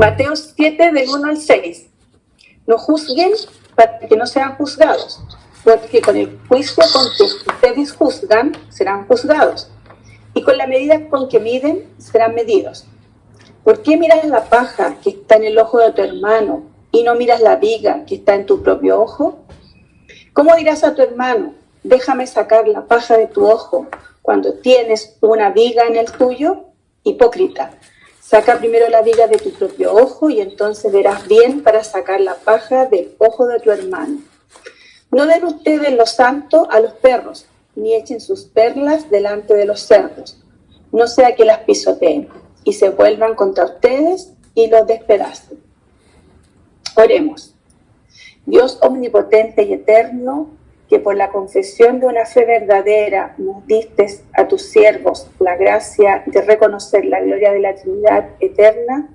Mateo 7, del 1 al 6. No juzguen para que no sean juzgados, porque con el juicio con que ustedes juzgan, serán juzgados, y con la medida con que miden, serán medidos. ¿Por qué miras la paja que está en el ojo de tu hermano y no miras la viga que está en tu propio ojo? ¿Cómo dirás a tu hermano, déjame sacar la paja de tu ojo, cuando tienes una viga en el tuyo? Hipócrita, saca primero la viga de tu propio ojo y entonces verás bien para sacar la paja del ojo de tu hermano. No den ustedes lo santo a los perros, ni echen sus perlas delante de los cerdos, no sea que las pisoteen y se vuelvan contra ustedes y los despedacen. Oremos. Dios omnipotente y eterno, que por la confesión de una fe verdadera nos diste a tus siervos la gracia de reconocer la gloria de la Trinidad eterna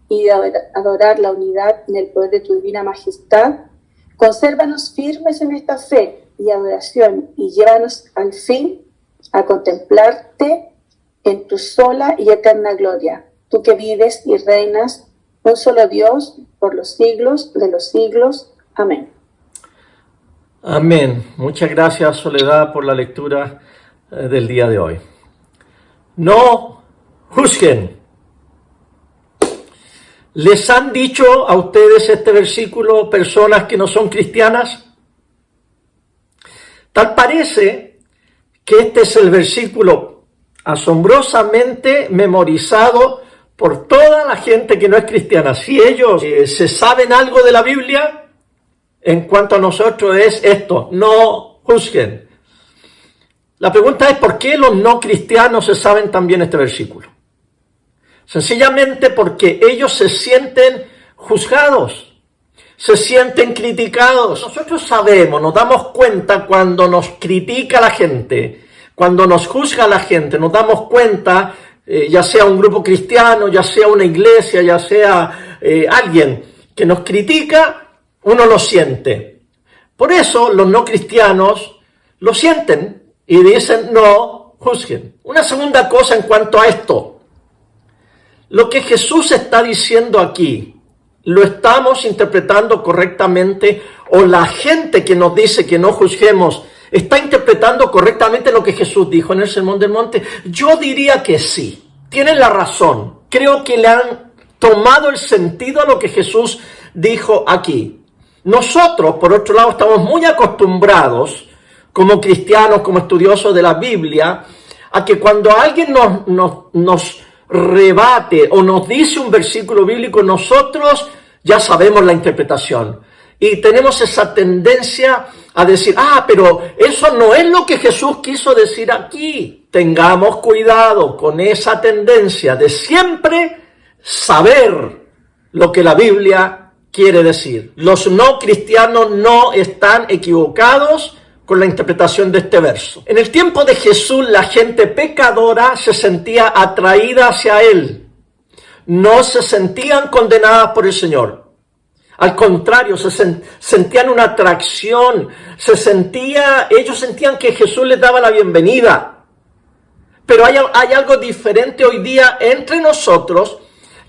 y de adorar la unidad en el poder de tu divina majestad, consérvanos firmes en esta fe y adoración y llévanos al fin a contemplarte en tu sola y eterna gloria, tú que vives y reinas, un solo Dios, por los siglos de los siglos. Amén. Amén. Muchas gracias, Soledad, por la lectura del día de hoy. No juzguen. ¿Les han dicho a ustedes este versículo personas que no son cristianas? Tal parece que este es el versículo asombrosamente memorizado por toda la gente que no es cristiana. Si ellos se saben algo de la Biblia, en cuanto a nosotros es esto: no juzguen. La pregunta es, ¿por qué los no cristianos se saben también este versículo? Sencillamente porque ellos se sienten juzgados, se sienten criticados. Nosotros sabemos, nos damos cuenta cuando nos critica la gente, cuando nos juzga la gente, nos damos cuenta, ya sea un grupo cristiano, ya sea una iglesia, ya sea alguien que nos critica, uno lo siente. Por eso los no cristianos lo sienten y dicen no juzguen. Una segunda cosa en cuanto a esto. Lo que Jesús está diciendo aquí, ¿lo estamos interpretando correctamente? ¿O la gente que nos dice que no juzguemos está interpretando correctamente lo que Jesús dijo en el Sermón del Monte? Yo diría que sí. Tienen la razón. Creo que le han tomado el sentido a lo que Jesús dijo aquí. Nosotros, por otro lado, estamos muy acostumbrados, como cristianos, como estudiosos de la Biblia, a que cuando alguien nos rebate o nos dice un versículo bíblico, nosotros ya sabemos la interpretación. Y tenemos esa tendencia a decir, pero eso no es lo que Jesús quiso decir aquí. Tengamos cuidado con esa tendencia de siempre saber lo que la Biblia quiere decir. Los no cristianos no están equivocados con la interpretación de este verso. En el tiempo de Jesús, la gente pecadora se sentía atraída hacia Él. No se sentían condenadas por el Señor. Al contrario, sentían una atracción. Ellos sentían que Jesús les daba la bienvenida. Pero hay algo diferente hoy día entre nosotros,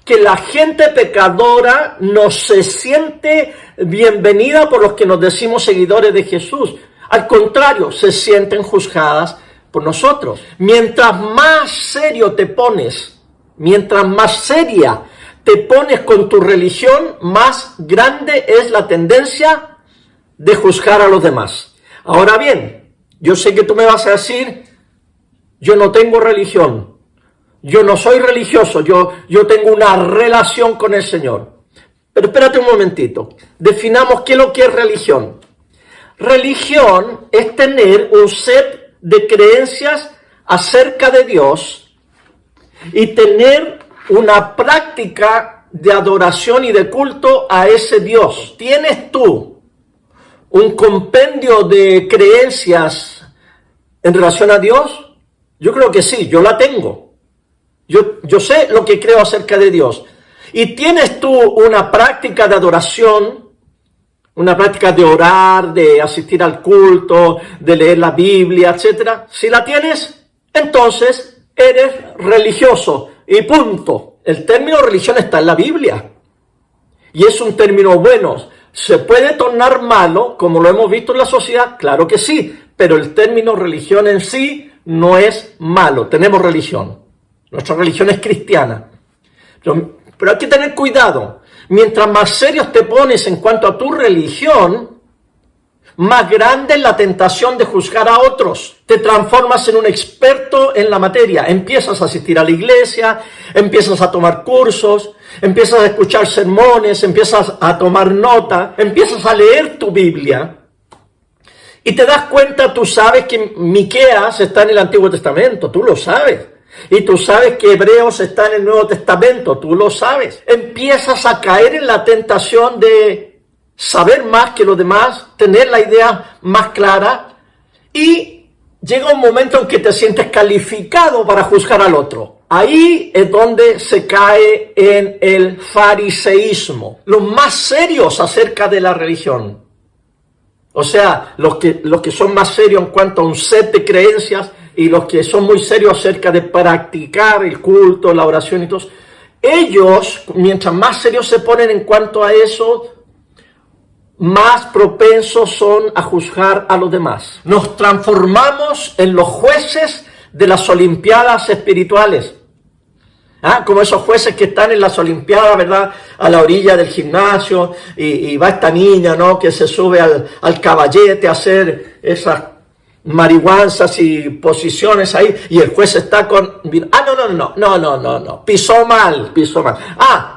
que la gente pecadora no se siente bienvenida por los que nos decimos seguidores de Jesús. Al contrario, se sienten juzgadas por nosotros. Mientras más serio te pones, mientras más seria te pones con tu religión, más grande es la tendencia de juzgar a los demás. Ahora bien, yo sé que tú me vas a decir, yo no tengo religión. Yo no soy religioso, yo tengo una relación con el Señor. Pero espérate un momentito. Definamos qué es lo que es religión. Religión es tener un set de creencias acerca de Dios y tener una práctica de adoración y de culto a ese Dios. ¿Tienes tú un compendio de creencias en relación a Dios? Yo creo que sí, yo la tengo. Yo sé lo que creo acerca de Dios. ¿Y tienes tú una práctica de adoración? Una práctica de orar, de asistir al culto, de leer la Biblia, etc. Si la tienes, entonces eres religioso. Y punto. El término religión está en la Biblia. y es un término bueno. ¿Se puede tornar malo, como lo hemos visto en la sociedad? Claro que sí, pero el término religión en sí no es malo. Tenemos religión. Nuestra religión es cristiana. Pero hay que tener cuidado. Mientras más serios te pones en cuanto a tu religión, más grande es la tentación de juzgar a otros. Te transformas en un experto en la materia. Empiezas a asistir a la iglesia, empiezas a tomar cursos, empiezas a escuchar sermones, empiezas a tomar nota, empiezas a leer tu Biblia. Y te das cuenta, tú sabes que Miqueas está en el Antiguo Testamento, tú lo sabes. Y tú sabes que Hebreos está en el Nuevo Testamento, tú lo sabes. Empiezas a caer en la tentación de saber más que los demás, tener la idea más clara, y llega un momento en que te sientes calificado para juzgar al otro. Ahí es donde se cae en el fariseísmo. Los más serios acerca de la religión, o sea, los que son más serios en cuanto a un set de creencias y los que son muy serios acerca de practicar el culto, la oración y todo, ellos, mientras más serios se ponen en cuanto a eso, más propensos son a juzgar a los demás. Nos transformamos en los jueces de las olimpiadas espirituales. Como esos jueces que están en las olimpiadas, ¿verdad? A la orilla del gimnasio, y va esta niña, ¿no? Que se sube al caballete a hacer esas marihuanzas y posiciones ahí, y el juez está con... No, pisó mal.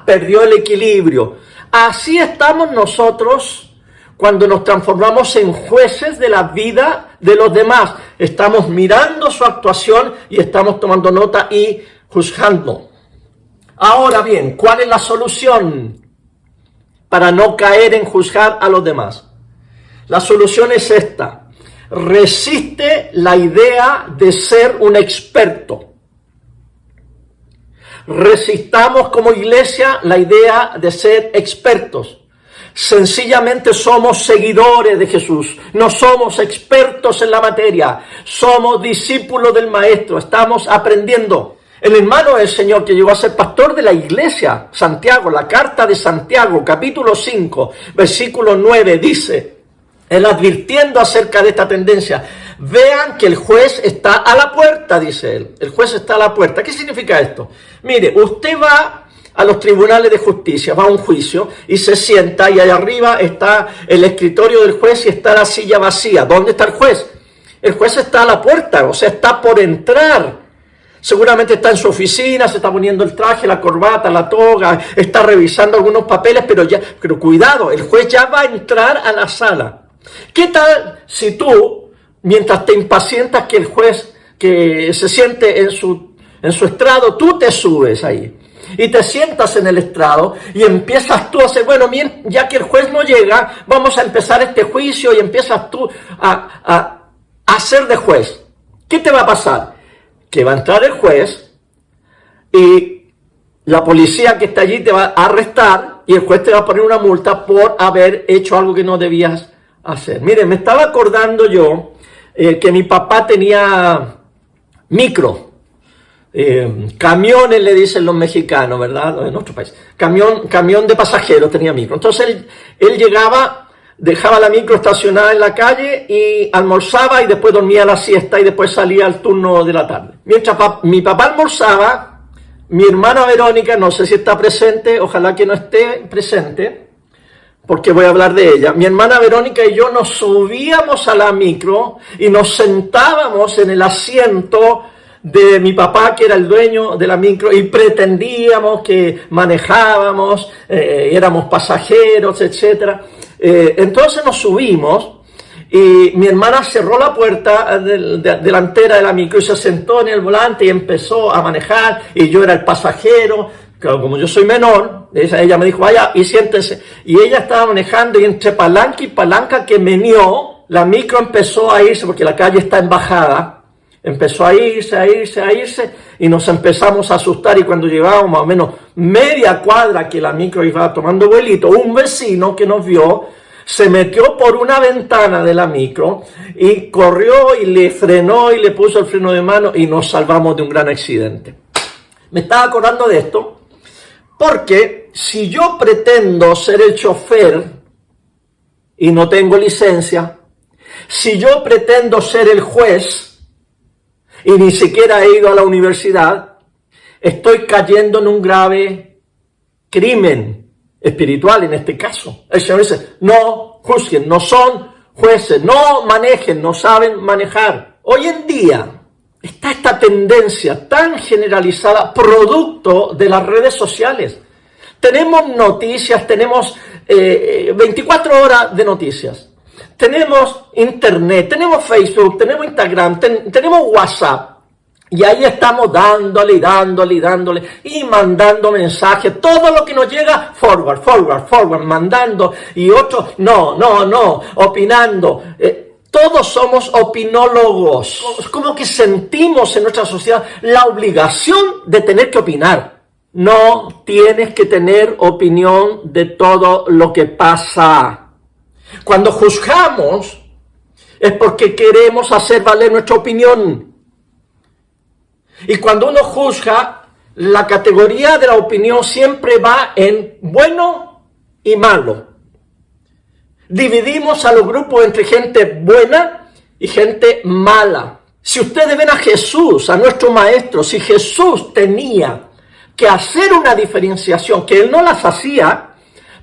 Perdió el equilibrio. Así estamos nosotros cuando nos transformamos en jueces de la vida de los demás. Estamos mirando su actuación y estamos tomando nota y juzgando. Ahora bien, ¿cuál es la solución para no caer en juzgar a los demás? La solución es esta: resiste la idea de ser un experto. Resistamos como iglesia la idea de ser expertos. Sencillamente somos seguidores de Jesús, no somos expertos en la materia, somos discípulos del Maestro, estamos aprendiendo. El hermano del Señor que llegó a ser pastor de la iglesia, Santiago, la carta de Santiago, capítulo 5, versículo 9, dice, él advirtiendo acerca de esta tendencia: vean que el juez está a la puerta, dice él. El juez está a la puerta. ¿Qué significa esto? Mire, usted va a los tribunales de justicia, va a un juicio y se sienta, y allá arriba está el escritorio del juez y está la silla vacía. ¿Dónde está el juez? El juez está a la puerta, o sea, está por entrar. Seguramente está en su oficina, se está poniendo el traje, la corbata, la toga, está revisando algunos papeles, pero cuidado, el juez ya va a entrar a la sala. ¿Qué tal si tú, mientras te impacientas que el juez que se siente en su estrado, tú te subes ahí y te sientas en el estrado y empiezas tú a hacer, bueno, bien, ya que el juez no llega, vamos a empezar este juicio, y empiezas tú a hacer de juez? ¿Qué te va a pasar? Que va a entrar el juez y la policía que está allí te va a arrestar, y el juez te va a poner una multa por haber hecho algo que no debías hacer. Mire, me estaba acordando yo que mi papá tenía micro, camiones le dicen los mexicanos, ¿verdad? En nuestro país. Camión de pasajeros tenía micro. Entonces él llegaba, dejaba la micro estacionada en la calle y almorzaba, y después dormía la siesta, y después salía al turno de la tarde. Mientras mi papá almorzaba, mi hermana Verónica, no sé si está presente, ojalá que no esté presente, porque voy a hablar de ella. Mi hermana Verónica y yo nos subíamos a la micro y nos sentábamos en el asiento de mi papá, que era el dueño de la micro, y pretendíamos que manejábamos, éramos pasajeros, etcétera. Entonces nos subimos y mi hermana cerró la puerta delantera de la micro y se sentó en el volante y empezó a manejar, y yo era el pasajero. Claro, como yo soy menor, ella me dijo, vaya y siéntese. Y ella estaba manejando, y entre palanca y palanca que meneó, la micro empezó a irse, porque la calle está en bajada. Empezó a irse, y nos empezamos a asustar, y cuando llevábamos más o menos media cuadra que la micro iba tomando vuelito, un vecino que nos vio se metió por una ventana de la micro y corrió y le frenó y le puso el freno de mano, y nos salvamos de un gran accidente. Me estaba acordando de esto porque si yo pretendo ser el chofer y no tengo licencia, si yo pretendo ser el juez y ni siquiera he ido a la universidad, estoy cayendo en un grave crimen espiritual en este caso. El Señor dice, no juzguen, no son jueces, no manejen, no saben manejar. Hoy en día está esta tendencia tan generalizada, producto de las redes sociales. Tenemos noticias, tenemos 24 horas de noticias. Tenemos internet, tenemos Facebook, tenemos Instagram, tenemos WhatsApp. Y ahí estamos dándole y mandando mensajes. Todo lo que nos llega, forward, mandando. Y otros, no, opinando. Todos somos opinólogos. Como que sentimos en nuestra sociedad la obligación de tener que opinar. No tienes que tener opinión de todo lo que pasa. Cuando juzgamos es porque queremos hacer valer nuestra opinión. Y cuando uno juzga, la categoría de la opinión siempre va en bueno y malo. Dividimos a los grupos entre gente buena y gente mala. Si ustedes ven a Jesús, a nuestro maestro, si Jesús tenía que hacer una diferenciación, que él no las hacía,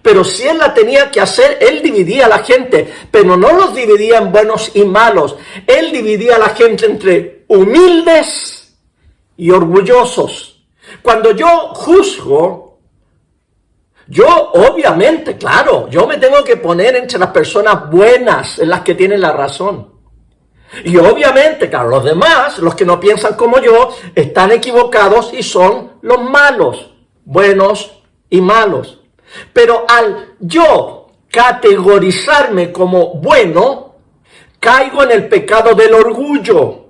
pero si él la tenía que hacer, él dividía a la gente, pero no los dividía en buenos y malos. Él dividía a la gente entre humildes y orgullosos. Cuando yo juzgo, yo obviamente, claro, yo me tengo que poner entre las personas buenas, en las que tienen la razón. Y obviamente, claro, los demás, los que no piensan como yo, están equivocados y son los malos, buenos y malos. Pero al yo categorizarme como bueno, caigo en el pecado del orgullo.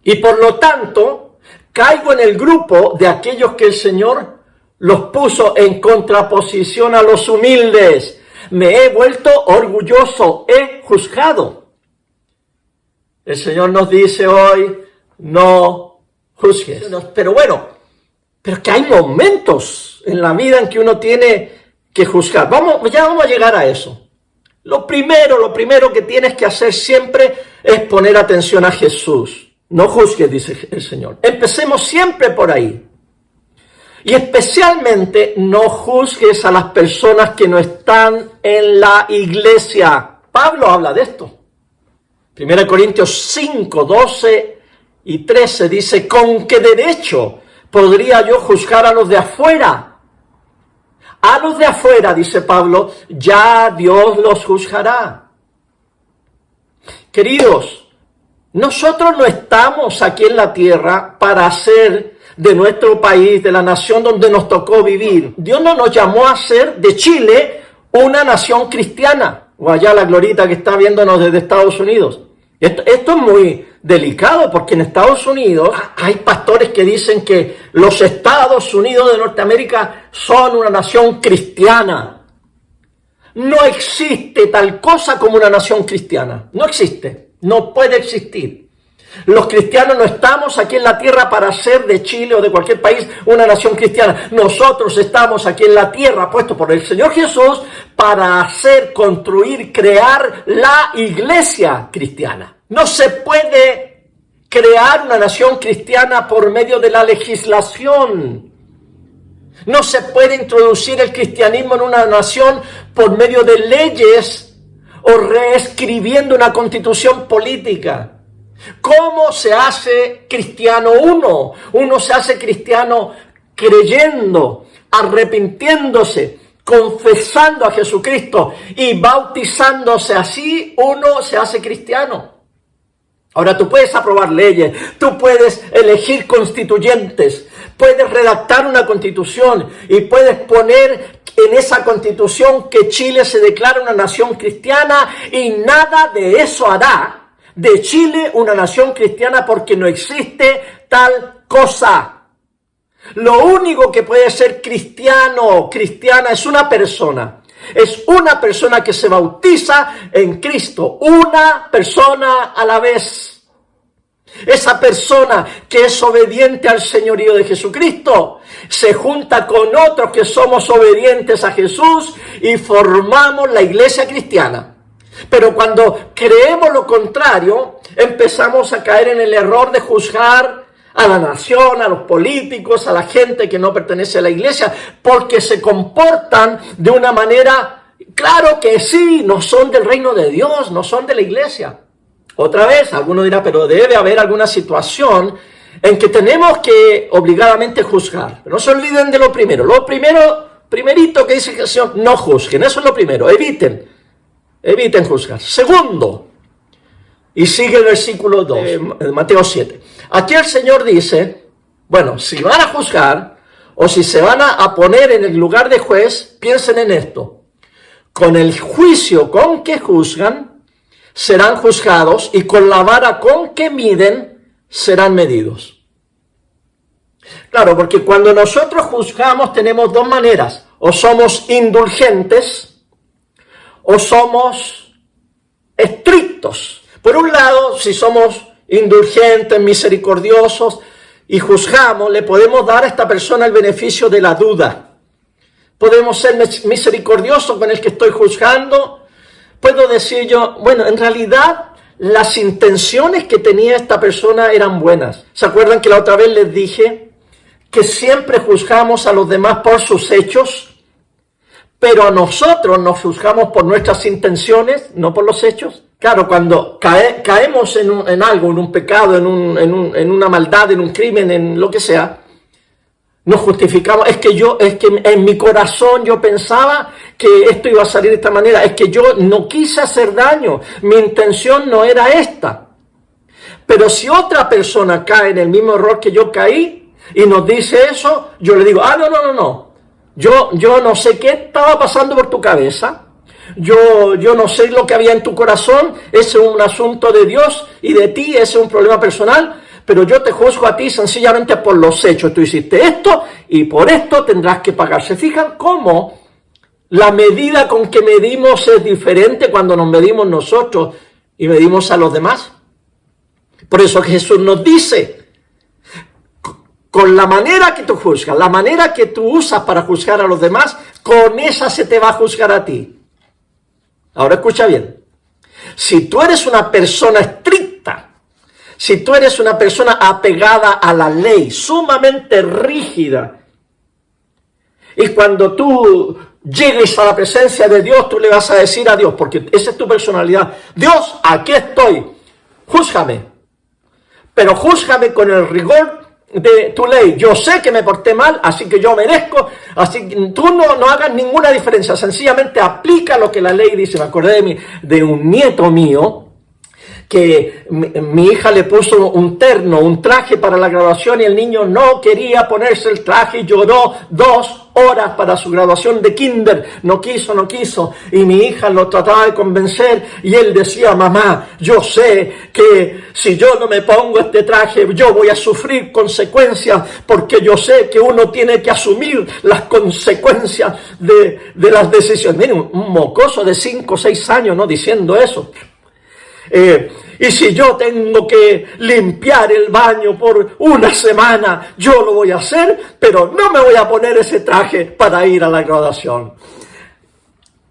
Y por lo tanto, caigo en el grupo de aquellos que el Señor los puso en contraposición a los humildes. Me he vuelto orgulloso, he juzgado. El Señor nos dice hoy, no juzgues. Pero bueno, pero que hay momentos en la vida en que uno tiene que juzgar. Ya vamos a llegar a eso. Lo primero que tienes que hacer siempre es poner atención a Jesús. No juzgues, dice el Señor. Empecemos siempre por ahí. Y especialmente no juzgues a las personas que no están en la iglesia. Pablo habla de esto. 1 Corintios 5, 12 y 13 dice, ¿con qué derecho podría yo juzgar a los de afuera? A los de afuera, dice Pablo, ya Dios los juzgará. Queridos, nosotros no estamos aquí en la tierra para hacer de nuestro país, de la nación donde nos tocó vivir. Dios no nos llamó a hacer de Chile una nación cristiana. O allá la Glorita que está viéndonos desde Estados Unidos. Esto es muy delicado porque en Estados Unidos hay pastores que dicen que los Estados Unidos de Norteamérica son una nación cristiana. No existe tal cosa como una nación cristiana. No existe. No puede existir. Los cristianos no estamos aquí en la tierra para ser de Chile o de cualquier país una nación cristiana. Nosotros estamos aquí en la tierra, puesto por el Señor Jesús, para hacer, construir, crear la iglesia cristiana. No se puede crear una nación cristiana por medio de la legislación. No se puede introducir el cristianismo en una nación por medio de leyes o reescribiendo una constitución política. ¿Cómo se hace cristiano uno? Uno se hace cristiano creyendo, arrepintiéndose, confesando a Jesucristo y bautizándose. Así uno se hace cristiano. Ahora tú puedes aprobar leyes, tú puedes elegir constituyentes, puedes redactar una constitución y puedes poner en esa constitución que Chile se declara una nación cristiana y nada de eso hará de Chile una nación cristiana porque no existe tal cosa. Lo único que puede ser cristiano, cristiana, es una persona. Es una persona que se bautiza en Cristo. Una persona a la vez. Esa persona que es obediente al señorío de Jesucristo se junta con otros que somos obedientes a Jesús y formamos la iglesia cristiana. Pero cuando creemos lo contrario, empezamos a caer en el error de juzgar a la nación, a los políticos, a la gente que no pertenece a la iglesia, porque se comportan de una manera, claro que sí, no son del reino de Dios, no son de la iglesia. Otra vez, alguno dirá, pero debe haber alguna situación en que tenemos que obligadamente juzgar. Pero no se olviden de lo primero. Lo primerito que dice el Señor, no juzguen. Eso es lo primero, eviten juzgar. Segundo, y sigue el versículo 2, de Mateo 7. Aquí el Señor dice, bueno, si van a juzgar o si se van a poner en el lugar de juez, piensen en esto. Con el juicio con que juzgan, serán juzgados, y con la vara con que miden, serán medidos. Claro, porque cuando nosotros juzgamos tenemos dos maneras. O somos indulgentes, o somos estrictos. Por un lado, si somos indulgentes, misericordiosos, y juzgamos, le podemos dar a esta persona el beneficio de la duda. Podemos ser misericordiosos con el que estoy juzgando. Puedo decir yo, bueno, en realidad las intenciones que tenía esta persona eran buenas. ¿Se acuerdan que la otra vez les dije que siempre juzgamos a los demás por sus hechos? Pero a nosotros nos juzgamos por nuestras intenciones, no por los hechos. Claro, cuando caemos en algo, en un pecado, en una maldad, en un crimen, en lo que sea, nos justificamos. Es que en mi corazón yo pensaba que esto iba a salir de esta manera. Es que yo no quise hacer daño. Mi intención no era esta. Pero si otra persona cae en el mismo error que yo caí y nos dice eso, yo le digo, no. Yo no sé qué estaba pasando por tu cabeza. Yo no sé lo que había en tu corazón. Ese es un asunto de Dios y de ti. Ese es un problema personal. Pero yo te juzgo a ti sencillamente por los hechos. Tú hiciste esto y por esto tendrás que pagar. ¿Se fijan cómo la medida con que medimos es diferente cuando nos medimos nosotros y medimos a los demás? Por eso Jesús nos dice, con la manera que tú juzgas, la manera que tú usas para juzgar a los demás, con esa se te va a juzgar a ti. Ahora escucha bien. Si tú eres una persona estricta, si tú eres una persona apegada a la ley, sumamente rígida, y cuando tú llegues a la presencia de Dios, tú le vas a decir a Dios, porque esa es tu personalidad, Dios, aquí estoy, júzgame, pero júzgame con el rigor de tu ley. Yo sé que me porté mal, así que yo merezco, así que tú no hagas ninguna diferencia, sencillamente aplica lo que la ley dice. Me acordé de un nieto mío, que mi hija le puso un terno, un traje para la graduación y el niño no quería ponerse el traje y lloró 2 horas para su graduación de kinder. No quiso. Y mi hija lo trataba de convencer y él decía, mamá, yo sé que si yo no me pongo este traje, yo voy a sufrir consecuencias porque yo sé que uno tiene que asumir las consecuencias de las decisiones. Miren, un mocoso de 5 o 6 años, ¿no? Diciendo eso. Y si yo tengo que limpiar el baño por 1 semana, yo lo voy a hacer, pero no me voy a poner ese traje para ir a la graduación.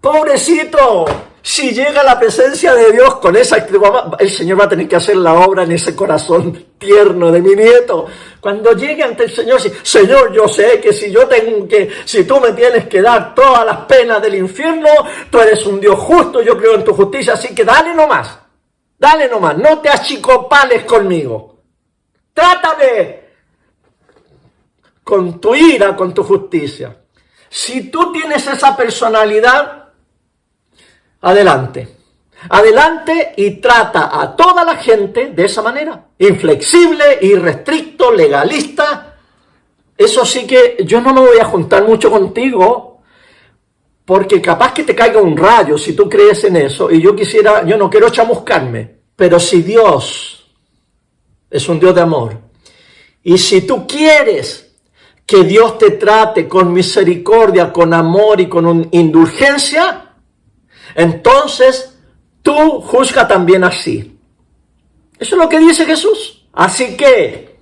Pobrecito, si llega a la presencia de Dios con esa actitud, el Señor va a tener que hacer la obra en ese corazón tierno de mi nieto. Cuando llegue ante el Señor, Señor, yo sé que si tú me tienes que dar todas las penas del infierno, tú eres un Dios justo, yo creo en tu justicia, así que dale nomás, no te achicopales conmigo. Trátame con tu ira, con tu justicia. Si tú tienes esa personalidad, adelante y trata a toda la gente de esa manera. Inflexible, irrestricto, legalista. Eso sí que yo no me voy a juntar mucho contigo, porque capaz que te caiga un rayo si tú crees en eso, y yo no quiero chamuscarme, pero si Dios es un Dios de amor, y si tú quieres que Dios te trate con misericordia, con amor y con indulgencia, entonces tú juzga también así. Eso es lo que dice Jesús. Así que,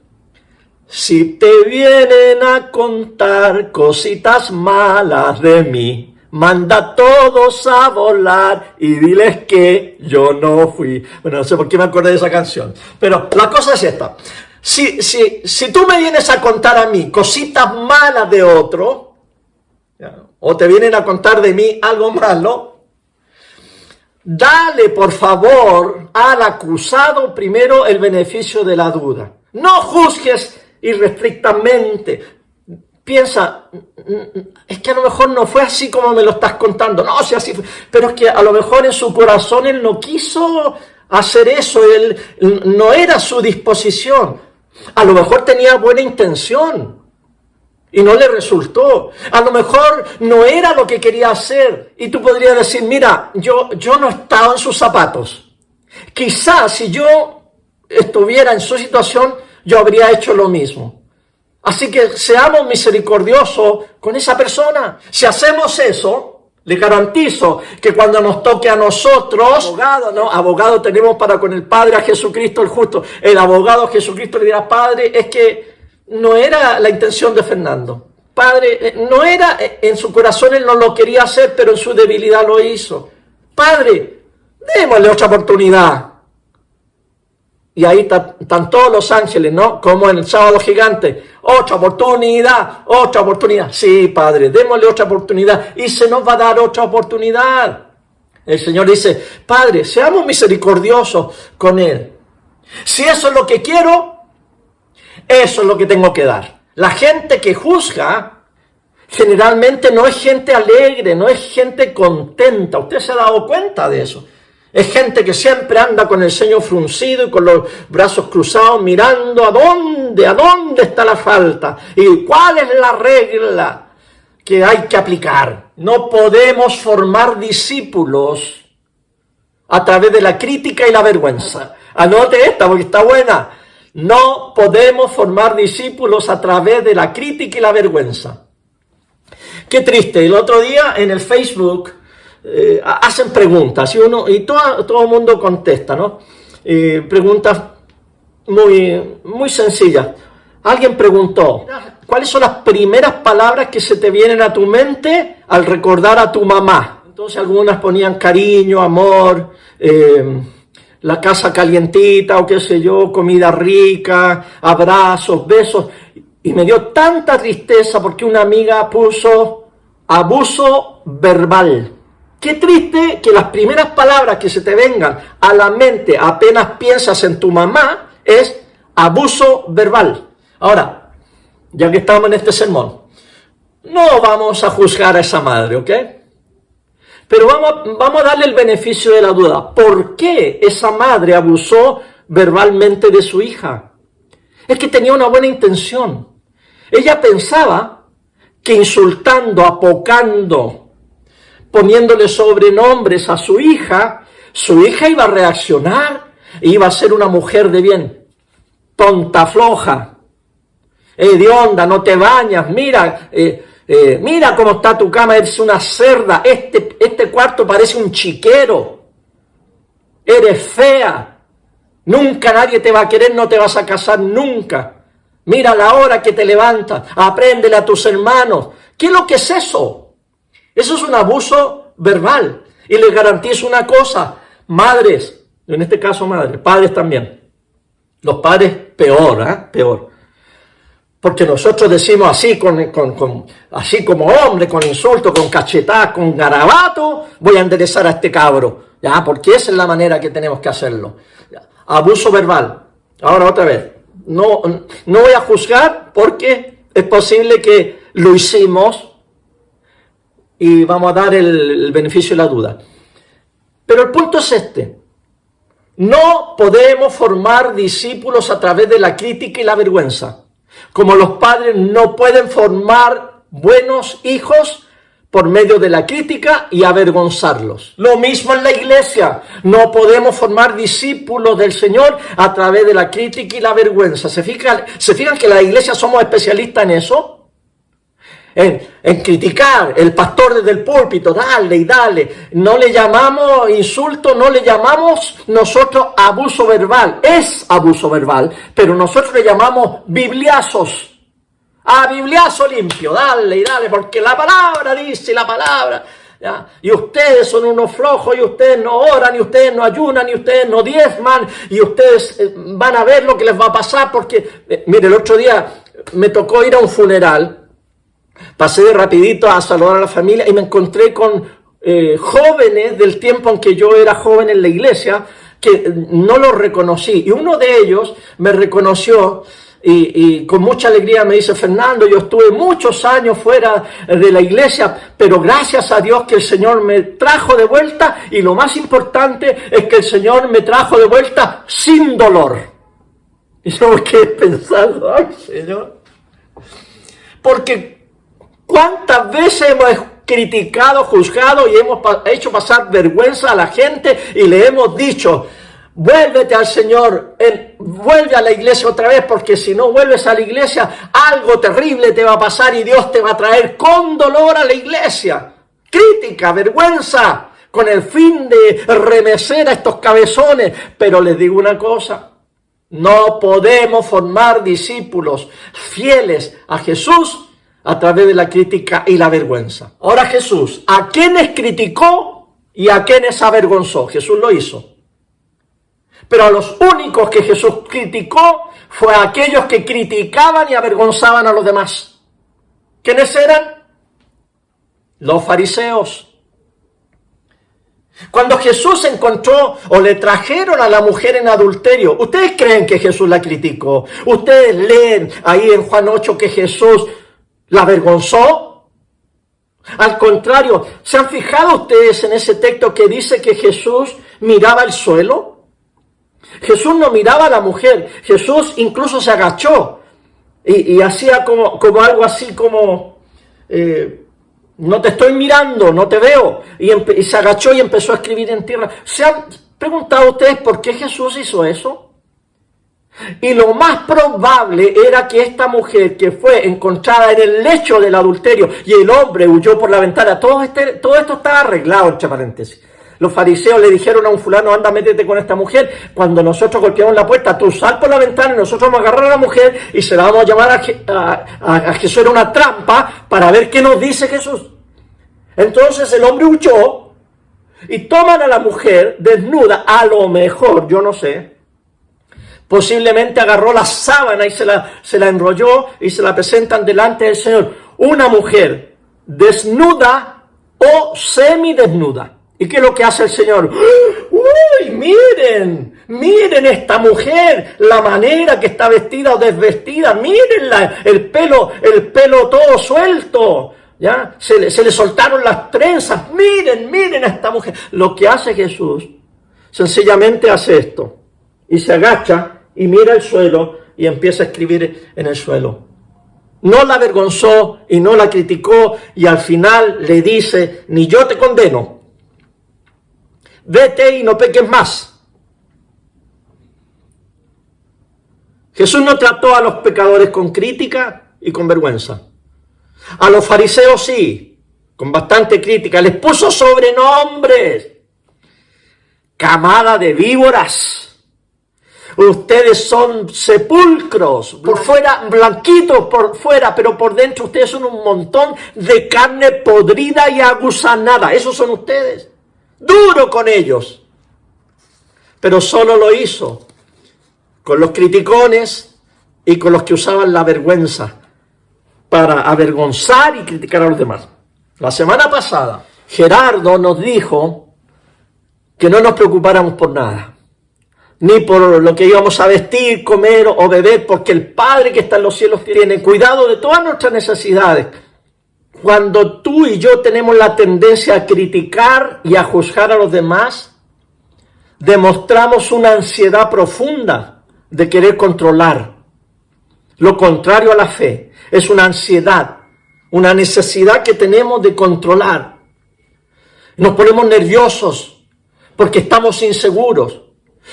si te vienen a contar cositas malas de mí, manda a todos a volar y diles que yo no fui. Bueno, no sé por qué me acordé de esa canción. Pero la cosa es esta. Si tú me vienes a contar a mí cositas malas de otro, o te vienen a contar de mí algo malo, dale por favor al acusado primero el beneficio de la duda. No juzgues irrestrictamente. Piensa, es que a lo mejor no fue así como me lo estás contando. No, si así fue. Pero es que a lo mejor en su corazón él no quiso hacer eso. Él no era su disposición. A lo mejor tenía buena intención y no le resultó. A lo mejor no era lo que quería hacer. Y tú podrías decir, mira, yo no estaba en sus zapatos. Quizás si yo estuviera en su situación, yo habría hecho lo mismo. Así que seamos misericordiosos con esa persona. Si hacemos eso, le garantizo que cuando nos toque a nosotros, abogado tenemos para con el Padre a Jesucristo el justo. El abogado Jesucristo le dirá, Padre, es que no era la intención de Fernando. Padre, no era en su corazón, él no lo quería hacer, pero en su debilidad lo hizo. Padre, démosle otra oportunidad. Y ahí están todos los ángeles, ¿no? Como en el sábado gigante. Otra oportunidad. Sí, Padre, démosle otra oportunidad. Y se nos va a dar otra oportunidad. El Señor dice, Padre, seamos misericordiosos con Él. Si eso es lo que quiero, eso es lo que tengo que dar. La gente que juzga, generalmente no es gente alegre, no es gente contenta. ¿Usted se ha dado cuenta de eso? Es gente que siempre anda con el ceño fruncido y con los brazos cruzados mirando a dónde está la falta y cuál es la regla que hay que aplicar. No podemos formar discípulos a través de la crítica y la vergüenza. Anote esta porque está buena. No podemos formar discípulos a través de la crítica y la vergüenza. Qué triste. El otro día en el Facebook hacen preguntas y todo el mundo contesta, ¿no? Preguntas muy sencillas. Alguien preguntó, ¿cuáles son las primeras palabras que se te vienen a tu mente al recordar a tu mamá? Entonces algunas ponían cariño, amor, la casa calientita o qué sé yo, comida rica, abrazos, besos. Y me dio tanta tristeza porque una amiga puso abuso verbal. Qué triste que las primeras palabras que se te vengan a la mente apenas piensas en tu mamá es abuso verbal. Ahora, ya que estamos en este sermón, no vamos a juzgar a esa madre, ¿ok? Pero vamos a darle el beneficio de la duda. ¿Por qué esa madre abusó verbalmente de su hija? Es que tenía una buena intención. Ella pensaba que insultando, apocando, poniéndole sobrenombres a su hija iba a reaccionar e iba a ser una mujer de bien. Tonta floja, hedionda, no te bañas, mira cómo está tu cama, eres una cerda, este cuarto parece un chiquero, eres fea, nunca nadie te va a querer, no te vas a casar nunca, mira la hora que te levantas, apréndele a tus hermanos. ¿Qué es lo que es eso? Eso es un abuso verbal. Y les garantizo una cosa, madres, en este caso madres, padres también. Los padres peor, peor. Porque nosotros decimos así, así como hombre, con insulto, con cachetada, con garabato, voy a enderezar a este cabro. ¿Ya? Porque esa es la manera que tenemos que hacerlo. Abuso verbal. Ahora otra vez, no voy a juzgar porque es posible que lo hicimos y vamos a dar el beneficio de la duda. Pero el punto es este. No podemos formar discípulos a través de la crítica y la vergüenza. Como los padres no pueden formar buenos hijos por medio de la crítica y avergonzarlos. Lo mismo en la iglesia. No podemos formar discípulos del Señor a través de la crítica y la vergüenza. ¿Se fijan que la iglesia somos especialistas en eso? en criticar el pastor desde el púlpito, dale y dale. No le llamamos insulto, no le llamamos nosotros abuso verbal. Es abuso verbal, pero nosotros le llamamos bibliazos. Bibliazo limpio, dale y dale, porque la palabra dice la palabra. ¿Ya? Y ustedes son unos flojos, y ustedes no oran, y ustedes no ayunan, y ustedes no diezman, y ustedes van a ver lo que les va a pasar, porque, mire, el otro día me tocó ir a un funeral, pasé rapidito a saludar a la familia, y me encontré con jóvenes del tiempo en que yo era joven en la iglesia, que no los reconocí, y uno de ellos me reconoció, y con mucha alegría me dice: Fernando, yo estuve muchos años fuera de la iglesia, pero gracias a Dios que el Señor me trajo de vuelta, y lo más importante es que el Señor me trajo de vuelta sin dolor. Y yo me quedé pensando: ay, Señor, porque cuántas veces hemos criticado, juzgado y hemos hecho pasar vergüenza a la gente, y le hemos dicho: vuélvete al Señor, vuelve a la iglesia otra vez, porque si no vuelves a la iglesia, algo terrible te va a pasar y Dios te va a traer con dolor a la iglesia. Crítica, vergüenza, con el fin de remecer a estos cabezones. Pero les digo una cosa: no podemos formar discípulos fieles a Jesús a través de la crítica y la vergüenza. Ahora Jesús, ¿a quiénes criticó y a quiénes avergonzó? Jesús lo hizo. Pero a los únicos que Jesús criticó fue a aquellos que criticaban y avergonzaban a los demás. ¿Quiénes eran? Los fariseos. Cuando Jesús encontró o le trajeron a la mujer en adulterio, ¿ustedes creen que Jesús la criticó? ¿Ustedes leen ahí en Juan 8 que Jesús la avergonzó? Al contrario, ¿se han fijado ustedes en ese texto que dice que Jesús miraba el suelo? Jesús no miraba a la mujer, Jesús incluso se agachó y hacía como algo así como, no te estoy mirando, no te veo, y se agachó y empezó a escribir en tierra. ¿Se han preguntado ustedes por qué Jesús hizo eso? Y lo más probable era que esta mujer que fue encontrada en el lecho del adulterio y el hombre huyó por la ventana, todo esto estaba arreglado, entre paréntesis. Los fariseos le dijeron a un fulano: anda, métete con esta mujer. Cuando nosotros golpeamos la puerta, tú sal por la ventana y nosotros vamos a agarrar a la mujer y se la vamos a llamar a Jesús. Era una trampa para ver qué nos dice Jesús. Entonces el hombre huyó y toman a la mujer desnuda. A lo mejor, yo no sé, posiblemente agarró la sábana y se la enrolló y se la presentan delante del Señor. Una mujer desnuda o semidesnuda. ¿Y qué es lo que hace el Señor? ¡Uy, miren esta mujer, la manera que está vestida o desvestida! ¡Mírenla! El pelo todo suelto, ¿ya? Se le soltaron las trenzas. ¡Miren a esta mujer! Lo que hace Jesús, sencillamente hace esto. Y se agacha y mira el suelo y empieza a escribir en el suelo. No la avergonzó y no la criticó, y al final le dice: ni yo te condeno. Vete y no peques más. Jesús no trató a los pecadores con crítica y con vergüenza. A los fariseos sí, con bastante crítica. Les puso sobrenombres: camada de víboras. Ustedes son sepulcros, por fuera blanquitos por fuera, pero por dentro ustedes son un montón de carne podrida y agusanada. Esos son ustedes. Duro con ellos. Pero solo lo hizo con los criticones y con los que usaban la vergüenza para avergonzar y criticar a los demás. La semana pasada, Gerardo nos dijo que no nos preocupáramos por nada, ni por lo que íbamos a vestir, comer o beber, porque el Padre que está en los cielos tiene cuidado de todas nuestras necesidades. Cuando tú y yo tenemos la tendencia a criticar y a juzgar a los demás, demostramos una ansiedad profunda de querer controlar. Lo contrario a la fe es una ansiedad, una necesidad que tenemos de controlar. Nos ponemos nerviosos porque estamos inseguros.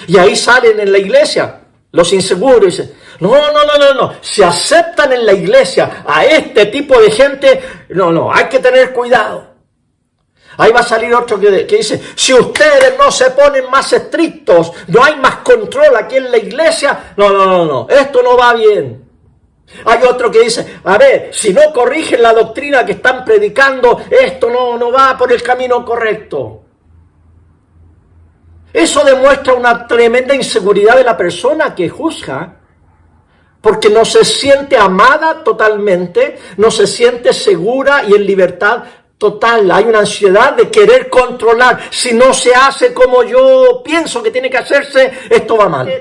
Y ahí salen en la iglesia los inseguros y dicen: No. Si aceptan en la iglesia a este tipo de gente, hay que tener cuidado. Ahí va a salir otro que dice, si ustedes no se ponen más estrictos, no hay más control aquí en la iglesia, no, esto no va bien. Hay otro que dice, a ver, si no corrigen la doctrina que están predicando, esto no va por el camino correcto. Eso demuestra una tremenda inseguridad de la persona que juzga, porque no se siente amada totalmente, no se siente segura y en libertad total. Hay una ansiedad de querer controlar. Si no se hace como yo pienso que tiene que hacerse, esto va mal.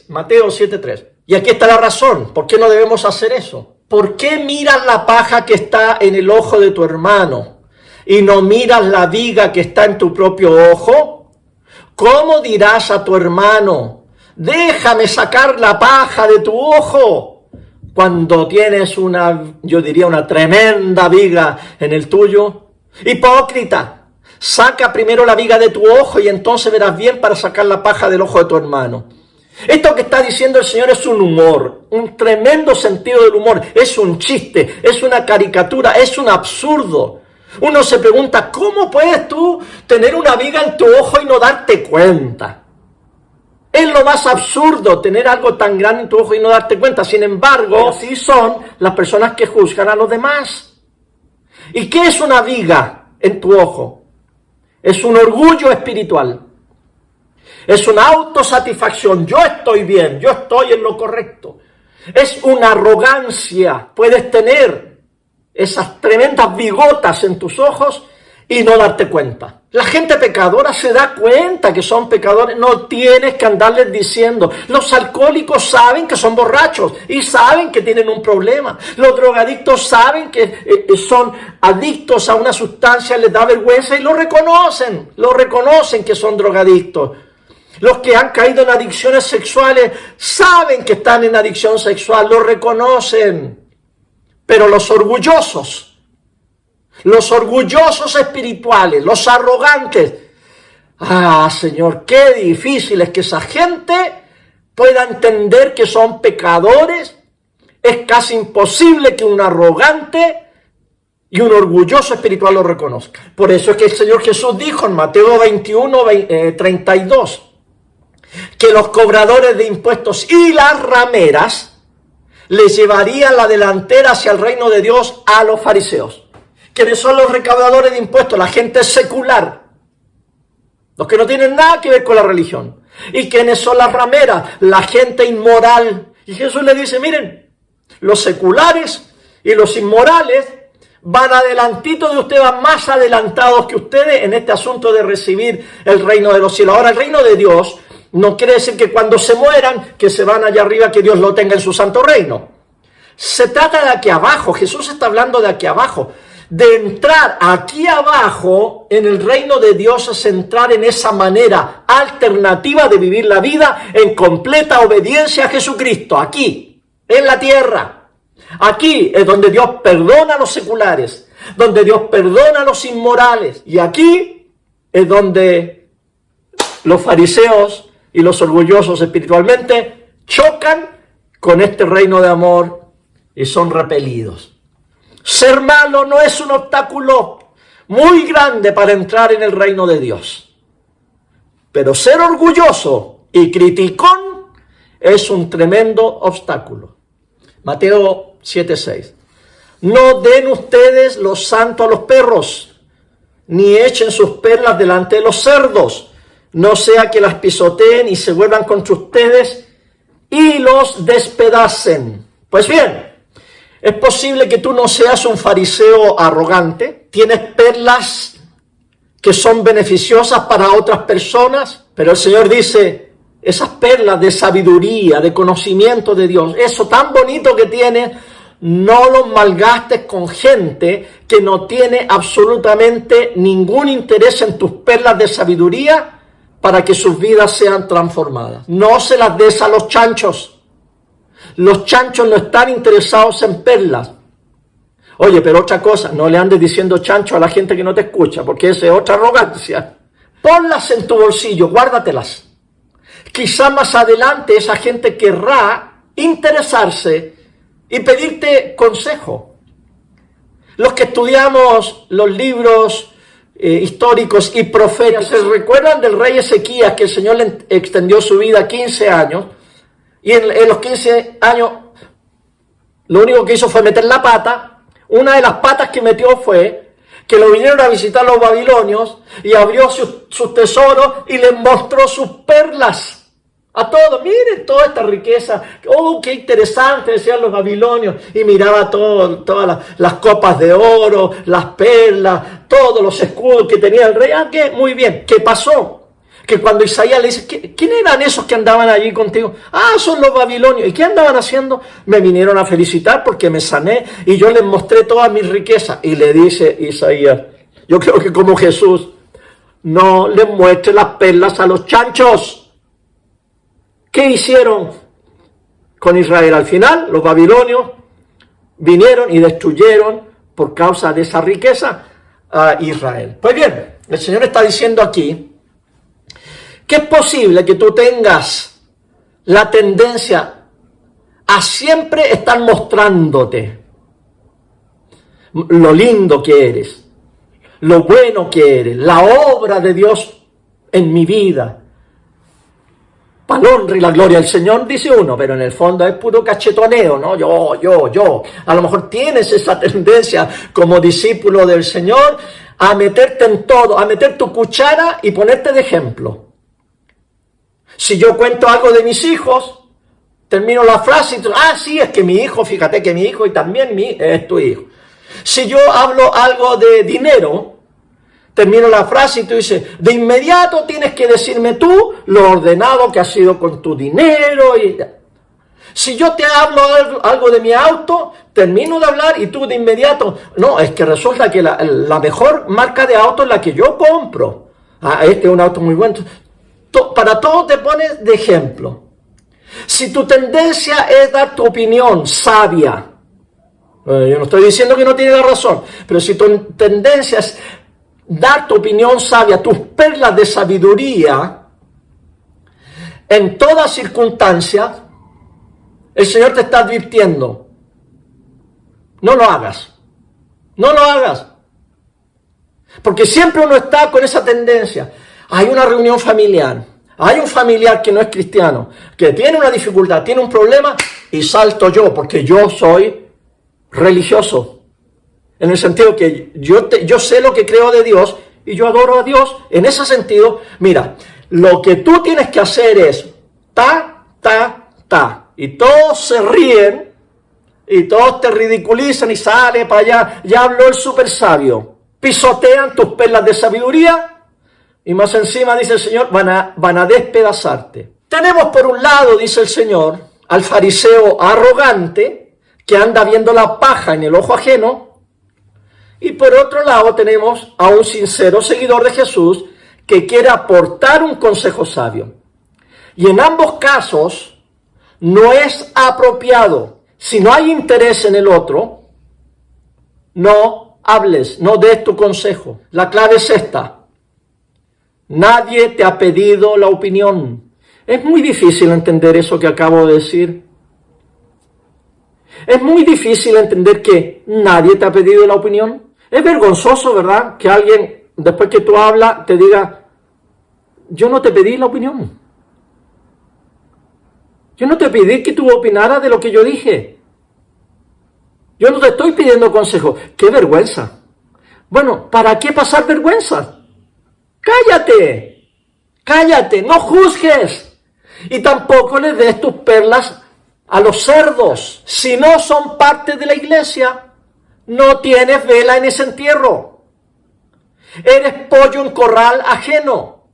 Mateo 7:3. Y aquí está la razón. ¿Por qué no debemos hacer eso? ¿Por qué miras la paja que está en el ojo de tu hermano y no miras la viga que está en tu propio ojo? ¿Cómo dirás a tu hermano, déjame sacar la paja de tu ojo, cuando tienes una tremenda viga en el tuyo? Hipócrita, saca primero la viga de tu ojo y entonces verás bien para sacar la paja del ojo de tu hermano. Esto que está diciendo el Señor es un humor, un tremendo sentido del humor, es un chiste, es una caricatura, es un absurdo. Uno se pregunta, ¿cómo puedes tú tener una viga en tu ojo y no darte cuenta? Es lo más absurdo tener algo tan grande en tu ojo y no darte cuenta. Sin embargo, así son las personas que juzgan a los demás. ¿Y qué es una viga en tu ojo? Es un orgullo espiritual. Es una autosatisfacción. Yo estoy bien, yo estoy en lo correcto. Es una arrogancia. Puedes tener esas tremendas bigotas en tus ojos y no darte cuenta. La gente pecadora se da cuenta que son pecadores, no tienes que andarles diciendo. Los alcohólicos saben que son borrachos y saben que tienen un problema. Los drogadictos saben que son adictos a una sustancia, les da vergüenza y lo reconocen que son drogadictos. Los que han caído en adicciones sexuales saben que están en adicción sexual, lo reconocen. Pero los orgullosos espirituales, los arrogantes, Señor, qué difícil es que esa gente pueda entender que son pecadores. Es casi imposible que un arrogante y un orgulloso espiritual lo reconozca. Por eso es que el Señor Jesús dijo en Mateo 21:32, que los cobradores de impuestos y las rameras les llevarían la delantera hacia el reino de Dios a los fariseos. ¿Quiénes son los recaudadores de impuestos? La gente secular, los que no tienen nada que ver con la religión. ¿Y quiénes son las rameras? La gente inmoral. Y Jesús le dice, miren, los seculares y los inmorales van adelantito de ustedes, van más adelantados que ustedes en este asunto de recibir el reino de los cielos. Ahora, el reino de Dios no quiere decir que cuando se mueran, que se van allá arriba, que Dios lo tenga en su santo reino. Se trata de aquí abajo. Jesús está hablando de aquí abajo. De entrar aquí abajo en el reino de Dios es entrar en esa manera alternativa de vivir la vida en completa obediencia a Jesucristo. Aquí, en la tierra. Aquí es donde Dios perdona a los seculares, donde Dios perdona a los inmorales. Y aquí es donde los fariseos y los orgullosos espiritualmente chocan con este reino de amor y son repelidos. Ser malo no es un obstáculo muy grande para entrar en el reino de Dios. Pero ser orgulloso y criticón es un tremendo obstáculo. Mateo 7:6. No den ustedes lo santo a los perros, ni echen sus perlas delante de los cerdos, no sea que las pisoteen y se vuelvan contra ustedes y los despedacen. Pues bien, es posible que tú no seas un fariseo arrogante, tienes perlas que son beneficiosas para otras personas, pero el Señor dice, esas perlas de sabiduría, de conocimiento de Dios, eso tan bonito que tienes, no los malgastes con gente que no tiene absolutamente ningún interés en tus perlas de sabiduría para que sus vidas sean transformadas. No se las des a los chanchos. Los chanchos no están interesados en perlas. Oye, pero otra cosa, no le andes diciendo chancho a la gente que no te escucha, porque esa es otra arrogancia. Ponlas en tu bolsillo, guárdatelas. Quizá más adelante esa gente querrá interesarse y pedirte consejo. Los que estudiamos los libros históricos y proféticos, ¿se recuerdan del rey Ezequías, que el Señor le extendió su vida 15 años? Y en los 15 años lo único que hizo fue meter la pata. Una de las patas que metió fue que lo vinieron a visitar los babilonios y abrió sus tesoros y les mostró sus perlas. A todos, miren toda esta riqueza. Oh, qué interesante, decían los babilonios. Y miraba todas las copas de oro, las perlas, todos los escudos que tenía el rey. ¿Qué? Muy bien. ¿Qué pasó? Que cuando Isaías le dice, ¿quién eran esos que andaban allí contigo? Son los babilonios. ¿Y qué andaban haciendo? Me vinieron a felicitar porque me sané y yo les mostré toda mi riqueza. Y le dice Isaías, yo creo que como Jesús, no les muestre las perlas a los chanchos. ¿Qué hicieron con Israel? Al final, los babilonios vinieron y destruyeron por causa de esa riqueza a Israel. Pues bien, el Señor está diciendo aquí que es posible que tú tengas la tendencia a siempre estar mostrándote lo lindo que eres, lo bueno que eres, la obra de Dios en mi vida, para la honra y la gloria del Señor, dice uno, pero en el fondo es puro cachetoneo, ¿no? Yo. A lo mejor tienes esa tendencia como discípulo del Señor a meterte en todo, a meter tu cuchara y ponerte de ejemplo. Si yo cuento algo de mis hijos, termino la frase y tú, sí, es que mi hijo, fíjate que mi hijo y también es tu hijo. Si yo hablo algo de dinero, termino la frase y tú dices, de inmediato tienes que decirme tú lo ordenado que has sido con tu dinero. Si yo te hablo algo de mi auto, termino de hablar y tú de inmediato, no, es que resulta que la mejor marca de auto es la que yo compro. Este es un auto muy bueno. Para todo te pones de ejemplo. Si tu tendencia es dar tu opinión sabia, yo no estoy diciendo que no tienes la razón, pero si tu tendencia es dar tu opinión sabia, tus perlas de sabiduría, en toda circunstancia, el Señor te está advirtiendo, no lo hagas, no lo hagas, porque siempre uno está con esa tendencia. Hay una reunión familiar, hay un familiar que no es cristiano, que tiene una dificultad, tiene un problema, y salto yo, porque yo soy religioso. En el sentido que yo sé lo que creo de Dios y yo adoro a Dios. En ese sentido, mira, lo que tú tienes que hacer es ta. Y todos se ríen y todos te ridiculizan y sale para allá. Ya habló el super sabio. Pisotean tus perlas de sabiduría y más encima, dice el Señor, van a despedazarte. Tenemos por un lado, dice el Señor, al fariseo arrogante que anda viendo la paja en el ojo ajeno. Y por otro lado tenemos a un sincero seguidor de Jesús que quiere aportar un consejo sabio. Y en ambos casos no es apropiado. Si no hay interés en el otro, no hables, no des tu consejo. La clave es esta. Nadie te ha pedido la opinión. Es muy difícil entender eso que acabo de decir. Es muy difícil entender que nadie te ha pedido la opinión. Es vergonzoso, ¿verdad? Que alguien, después que tú hablas, te diga, yo no te pedí la opinión. Yo no te pedí que tú opinaras de lo que yo dije. Yo no te estoy pidiendo consejo. ¡Qué vergüenza! Bueno, ¿para qué pasar vergüenza? Cállate, no juzgues. Y tampoco le des tus perlas a los cerdos. Si no son parte de la iglesia, no tienes vela en ese entierro. Eres pollo en corral ajeno.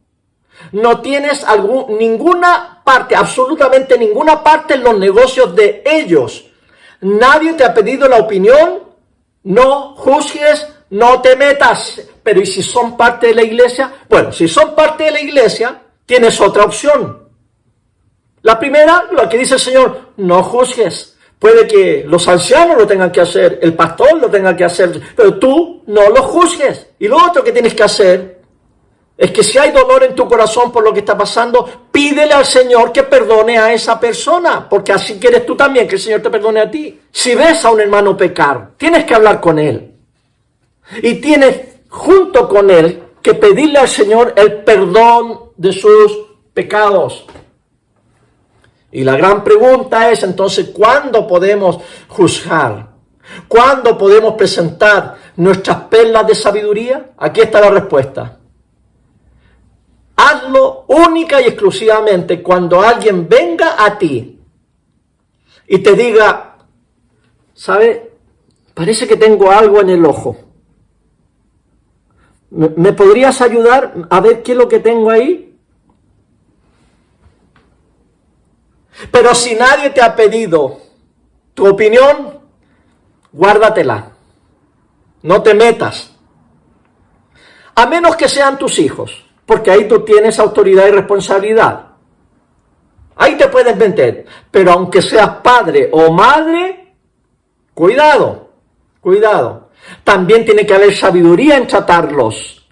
No tienes ninguna parte, absolutamente ninguna parte en los negocios de ellos. Nadie te ha pedido la opinión. No juzgues, no te metas. Pero ¿y si son parte de la iglesia? Bueno, si son parte de la iglesia, tienes otra opción. La primera, la que dice el Señor, no juzgues. Puede que los ancianos lo tengan que hacer, el pastor lo tenga que hacer, pero tú no lo juzgues. Y lo otro que tienes que hacer, es que si hay dolor en tu corazón por lo que está pasando, pídele al Señor que perdone a esa persona, porque así quieres tú también que el Señor te perdone a ti. Si ves a un hermano pecar, tienes que hablar con él. Y tienes junto con él que pedirle al Señor el perdón de sus pecados. Y la gran pregunta es entonces, ¿cuándo podemos juzgar? ¿Cuándo podemos presentar nuestras perlas de sabiduría? Aquí está la respuesta. Hazlo única y exclusivamente cuando alguien venga a ti y te diga, ¿sabe? Parece que tengo algo en el ojo. ¿Me podrías ayudar a ver qué es lo que tengo ahí? Pero si nadie te ha pedido tu opinión, guárdatela. No te metas. A menos que sean tus hijos. Porque ahí tú tienes autoridad y responsabilidad. Ahí te puedes meter. Pero aunque seas padre o madre, cuidado, cuidado. También tiene que haber sabiduría en tratarlos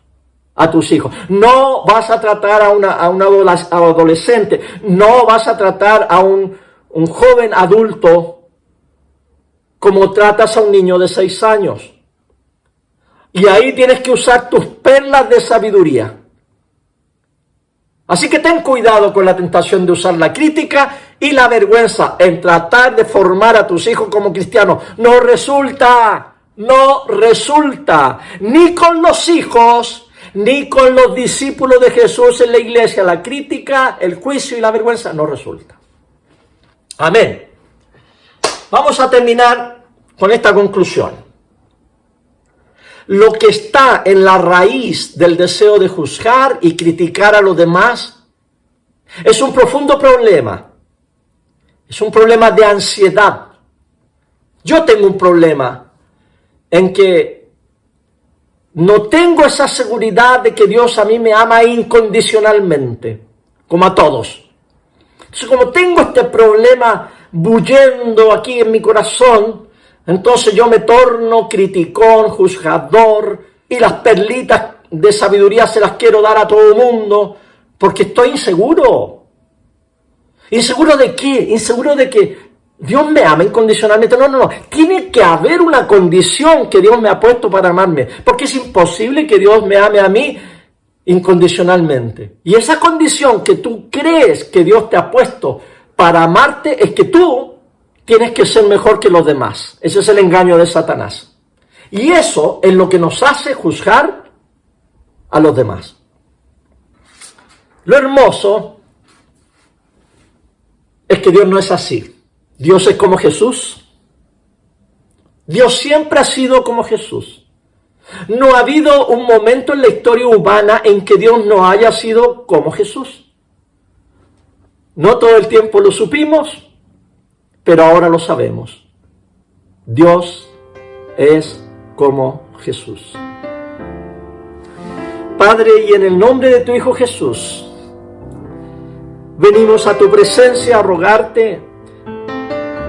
a tus hijos. No vas a tratar a un adolescente, no vas a tratar a un joven adulto como tratas a un niño de 6 años. Y ahí tienes que usar tus perlas de sabiduría. Así que ten cuidado con la tentación de usar la crítica y la vergüenza en tratar de formar a tus hijos como cristianos. No resulta, ni con los hijos, ni con los discípulos de Jesús en la iglesia. La crítica, el juicio y la vergüenza no resulta. Amén. Vamos a terminar con esta conclusión. Lo que está en la raíz del deseo de juzgar y criticar a los demás es un profundo problema. Es un problema de ansiedad. Yo tengo un problema en que no tengo esa seguridad de que Dios a mí me ama incondicionalmente, como a todos. Entonces, como tengo este problema bullendo aquí en mi corazón, entonces yo me torno criticón, juzgador, y las perlitas de sabiduría se las quiero dar a todo el mundo, porque estoy inseguro. ¿Inseguro de qué? Inseguro de que Dios me ama incondicionalmente. No. Tiene que haber una condición que Dios me ha puesto para amarme, porque es imposible que Dios me ame a mí incondicionalmente. Y esa condición que tú crees que Dios te ha puesto para amarte es que tú tienes que ser mejor que los demás. Ese es el engaño de Satanás. Y eso es lo que nos hace juzgar a los demás. Lo hermoso es que Dios no es así. Dios es como Jesús. Dios siempre ha sido como Jesús. No ha habido un momento en la historia humana en que Dios no haya sido como Jesús. No todo el tiempo lo supimos, pero ahora lo sabemos. Dios es como Jesús. Padre, y en el nombre de tu Hijo Jesús, venimos a tu presencia a rogarte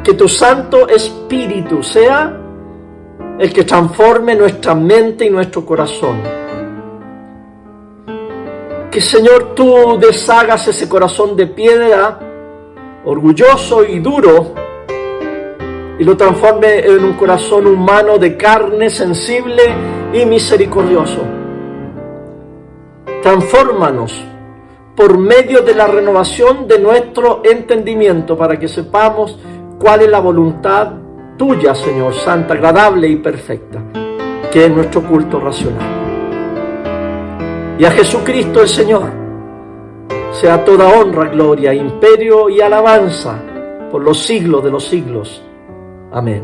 que tu Santo Espíritu sea el que transforme nuestra mente y nuestro corazón. Que, Señor, tú deshagas ese corazón de piedra, orgulloso y duro, y lo transforme en un corazón humano de carne, sensible y misericordioso. Transfórmanos por medio de la renovación de nuestro entendimiento para que sepamos cuál es la voluntad tuya, Señor, santa, agradable y perfecta, que es nuestro culto racional. Y a Jesucristo el Señor sea toda honra, gloria, imperio y alabanza por los siglos de los siglos. Amén.